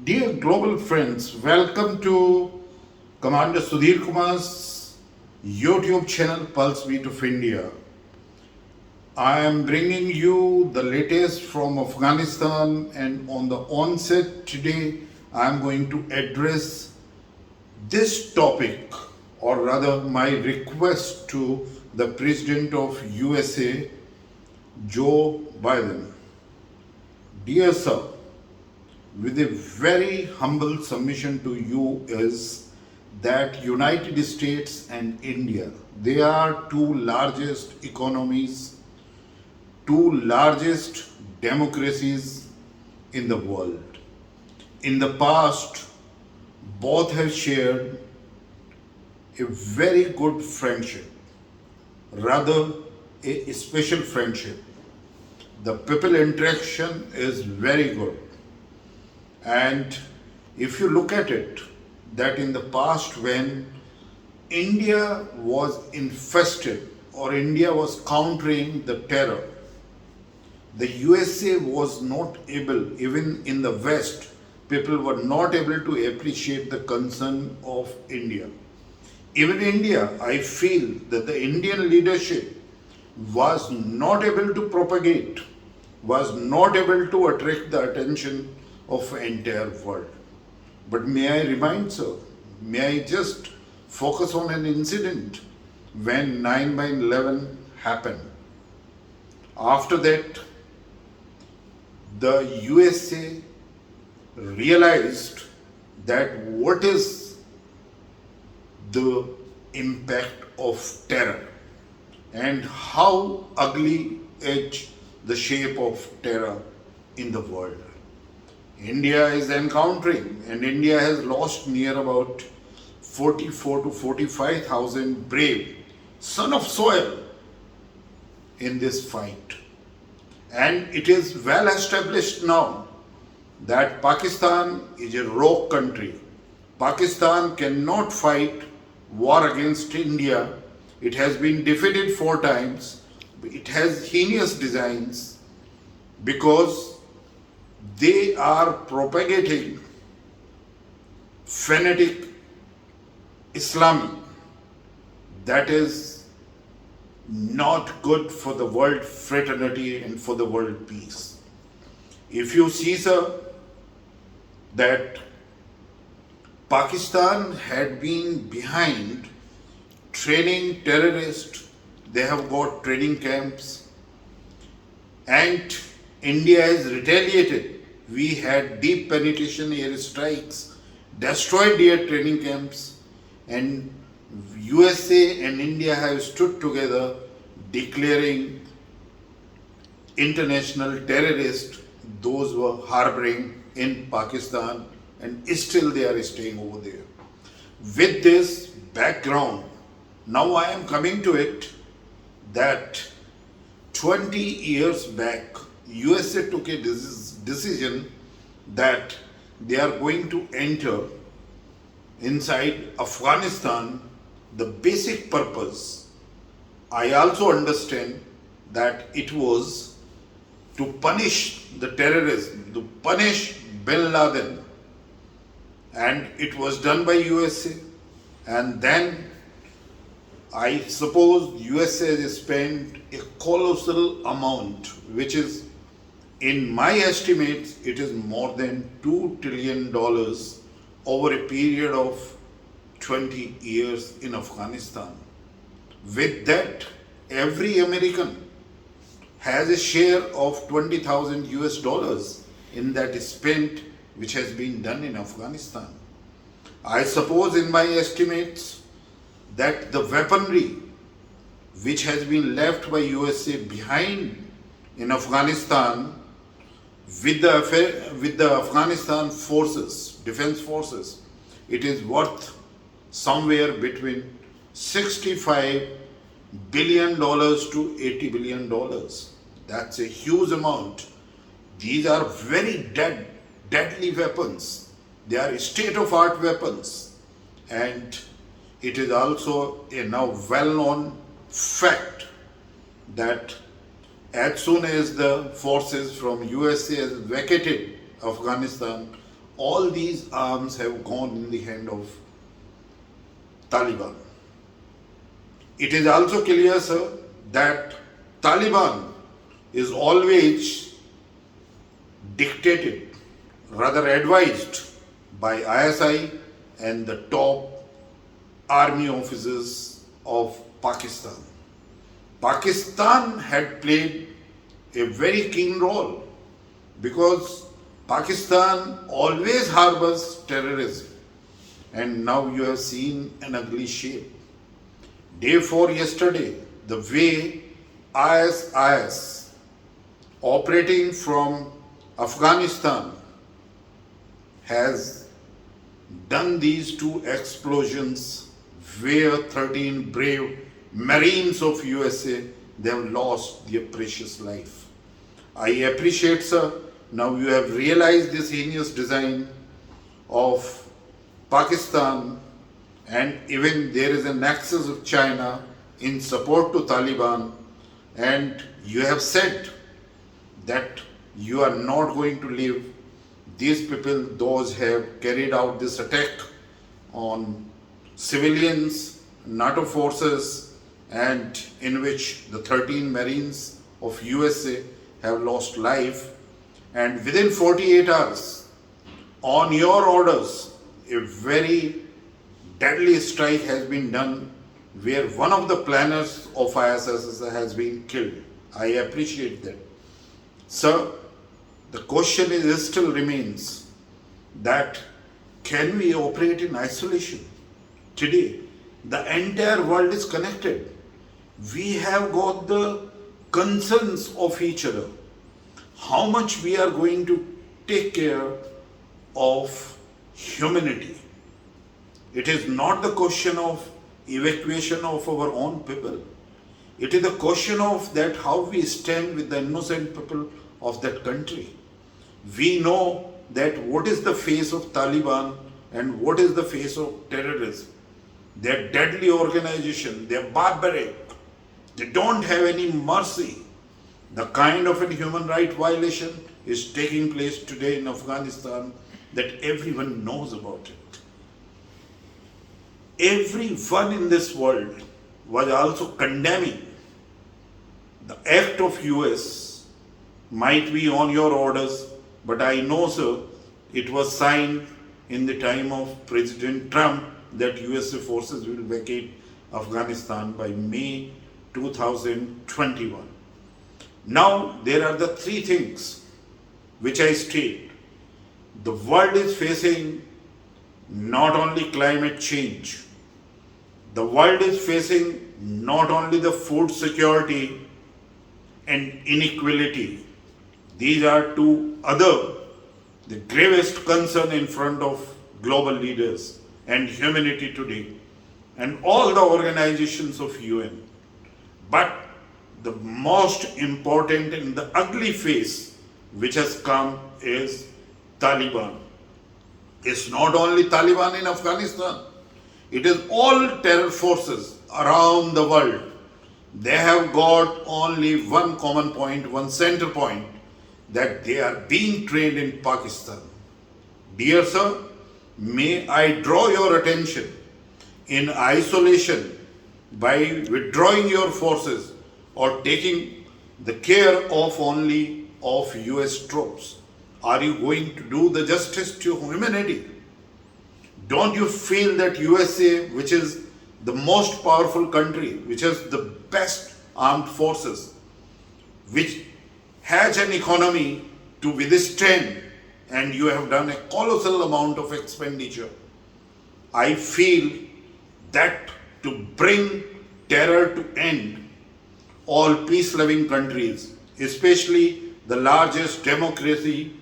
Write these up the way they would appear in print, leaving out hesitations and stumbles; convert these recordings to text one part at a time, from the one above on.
Dear global friends, welcome to Commander Sudhir Kumar's YouTube channel Pulse Beat of India. I am bringing you the latest from Afghanistan, and on the onset today, I am going to address this topic, or rather, my request to the President of USA, Joe Biden. Dear sir, with a very humble submission to you is that United States and India, they are two largest economies, two largest democracies in the world. In the past, both have shared a very good friendship, rather a special friendship. The people interaction is very good. And if you look at it, that in the past when India was infested or India was countering the terror, the USA was not able, even in the West, people were not able to appreciate the concern of India. Even India, I feel that the Indian leadership was not able to propagate, was not able to attract the attention of the entire world. But may I remind, sir, may I just focus on an incident when 9 by 11 happened. After that, the USA realized that what is the impact of terror and how ugly is the shape of terror in the world. India is encountering, and India has lost near about 44 to 45,000 brave son of soil in this fight. And it is well established now that Pakistan is a rogue country. Pakistan cannot fight war against India. It has been defeated 4 times. It has heinous designs because they are propagating fanatic Islam that is not good for the world fraternity and for the world peace. If you see, sir, that Pakistan had been behind training terrorists, they have got training camps, and India has retaliated. We had deep penetration airstrikes, destroyed their training camps, and USA and India have stood together declaring international terrorists those who are harboring in Pakistan, and still they are staying over there. With this background, now I am coming to it that 20 years back, USA took a decision that they are going to enter inside Afghanistan. The basic purpose, I also understand that it was to punish the terrorism, to punish Bin Laden, and it was done by USA. And then I suppose USA has spent a colossal amount, which is, in my estimates, it is more than $2 trillion over a period of 20 years in Afghanistan. With that, every American has a share of 20,000 US dollars in that spent which has been done in Afghanistan. I suppose, in my estimates, that the weaponry which has been left by USA behind in Afghanistan with the Afghanistan forces, defense forces, it is worth somewhere between $65 billion to $80 billion. That's a huge amount. These are very deadly weapons. They are state-of-art weapons. And it is also a now well-known fact that as soon as the forces from USA has vacated Afghanistan, all these arms have gone in the hand of Taliban. It is also clear, sir, that Taliban is always dictated, rather advised by ISI and the top army officers of Pakistan. Pakistan had played a very keen role because Pakistan always harbors terrorism, and now you have seen an ugly shape. Day 4 yesterday, the way ISIS operating from Afghanistan has done these two explosions where 13 brave Marines of USA, they have lost their precious life. I appreciate, sir, now you have realized this heinous design of Pakistan, and even there is a nexus of China in support to Taliban, and you have said that you are not going to leave these people, those have carried out this attack on civilians, NATO forces, and in which the 13 Marines of USA have lost life. And within 48 hours, on your orders, a very deadly strike has been done where one of the planners of ISIS has been killed. I appreciate that. Sir, the question is still remains that can we operate in isolation? Today, the entire world is connected. We have got the concerns of each other. How much we are going to take care of humanity? It is not the question of evacuation of our own people. It is the question of that how we stand with the innocent people of that country. We know that what is the face of Taliban and what is the face of terrorism. They're deadly organization, they're barbaric, they don't have any mercy. The kind of a human right violation is taking place today in Afghanistan that everyone knows about it. Everyone in this world was also condemning the act of US. Might be on your orders, but I know, sir, it was signed in the time of President Trump that USA forces will vacate Afghanistan by May 2021. Now, there are the three things which I state. The world is facing not only climate change, the world is facing not only the food security and inequality. These are two other, the gravest concern in front of global leaders and humanity today and all the organizations of UN. But the most important and the ugly face which has come is Taliban. It's not only Taliban in Afghanistan, it is all terror forces around the world. They have got only one common point, one center point, that they are being trained in Pakistan. Dear sir, may I draw your attention in isolation by withdrawing your forces or taking the care of only of US troops. Are you going to do the justice to humanity? Don't you feel that USA, which is the most powerful country, which has the best armed forces, which has an economy to withstand, and you have done a colossal amount of expenditure? I feel that to bring terror to end, all peace-loving countries, especially the largest democracy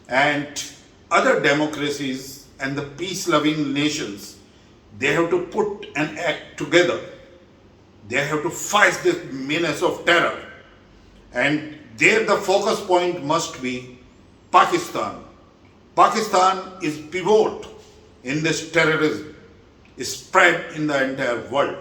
and other democracies and the peace-loving nations, they have to put an act together. They have to fight this menace of terror. And there the focus point must be Pakistan. Pakistan is pivot in this terrorism, is spread in the entire world.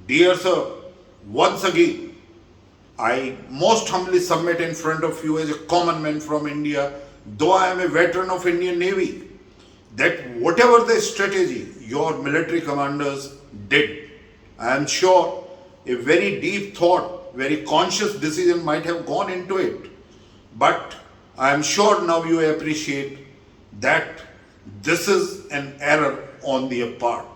Dear sir, once again, I most humbly submit in front of you as a common man from India though I am a veteran of Indian Navy, that whatever the strategy your military commanders did, I am sure a very deep thought, very conscious decision might have gone into it. But I am sure now you appreciate that this is an error on their part.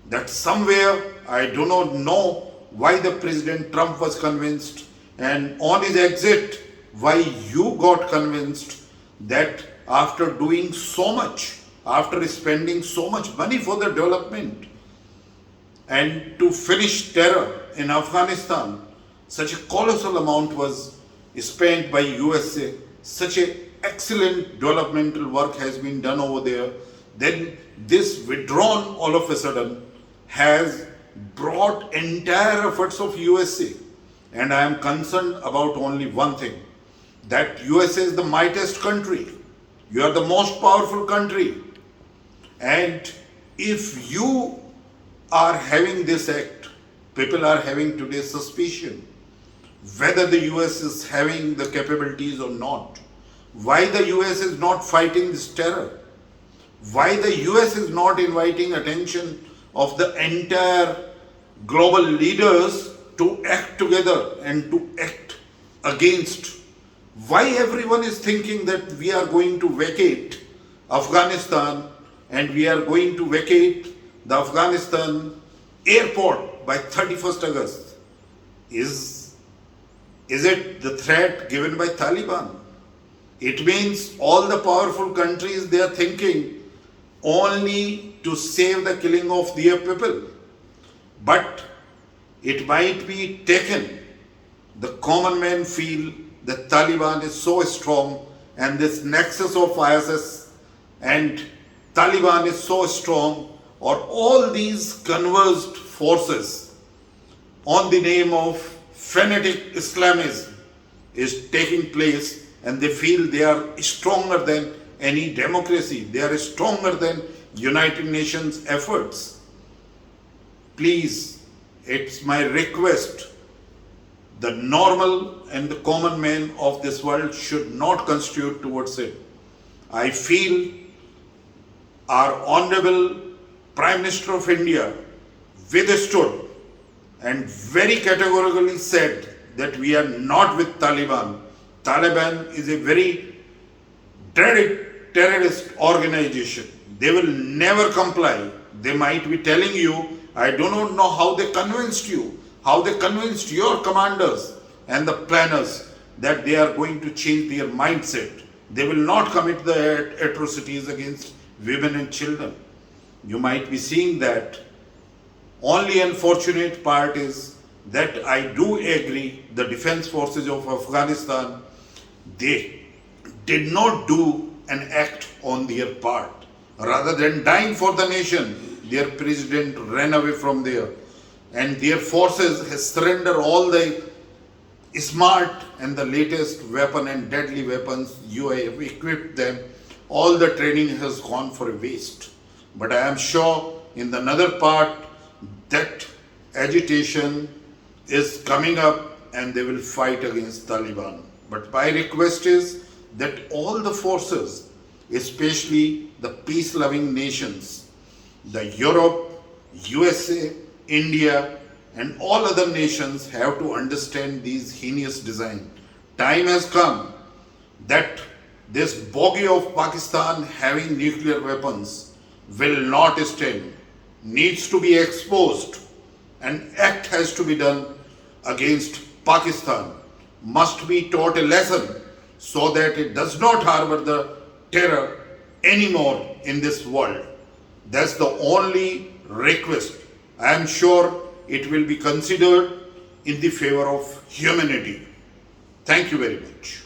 That somewhere, I do not know why the President Trump was convinced, and on his exit, why you got convinced that after doing so much, after spending so much money for the development and to finish terror in Afghanistan, such a colossal amount was spent by USA, such a excellent developmental work has been done over there, then this withdrawn all of a sudden has brought entire efforts of USA. And I am concerned about only one thing, that USA is the mightiest country. You are the most powerful country. And if you are having this act, people are having today suspicion whether the US is having the capabilities or not. Why the US is not fighting this terror? Why the US is not inviting attention of the entire global leaders to act together and to act against? Why everyone is thinking that we are going to vacate Afghanistan and we are going to vacate the Afghanistan airport by 31st August? Is it the threat given by Taliban? It means all the powerful countries, they are thinking only to save the killing of their people. But it might be taken, the common man feel that Taliban is so strong and this nexus of ISIS and Taliban is so strong, or all these converged forces on the name of fanatic Islamism is taking place, and they feel they are stronger than any democracy. They are stronger than United Nations efforts. Please, it's my request, the normal and the common man of this world should not constitute towards it. I feel our Honorable Prime Minister of India withstood and very categorically said that we are not with Taliban. Taliban is a very dreaded terrorist organization. They will never comply. They might be telling you, I do not know how they convinced you, how they convinced your commanders and the planners that they are going to change their mindset. They will not commit the atrocities against women and children. You might be seeing that. Only unfortunate part is that I do agree the defense forces of Afghanistan, they did not do an act on their part. Rather than dying for the nation, their president ran away from there, and their forces has surrendered all the smart and the latest weapon and deadly weapons. You have equipped them. All the training has gone for a waste. But I am sure in another part that agitation is coming up and they will fight against Taliban. But my request is that all the forces, especially the peace-loving nations, the Europe, USA, India, and all other nations have to understand these heinous design. Time has come that this bogey of Pakistan having nuclear weapons will not stand, needs to be exposed. An act has to be done against Pakistan, must be taught a lesson so that it does not harbor the terror anymore in this world. That's the only request. I am sure it will be considered in the favor of humanity. Thank you very much.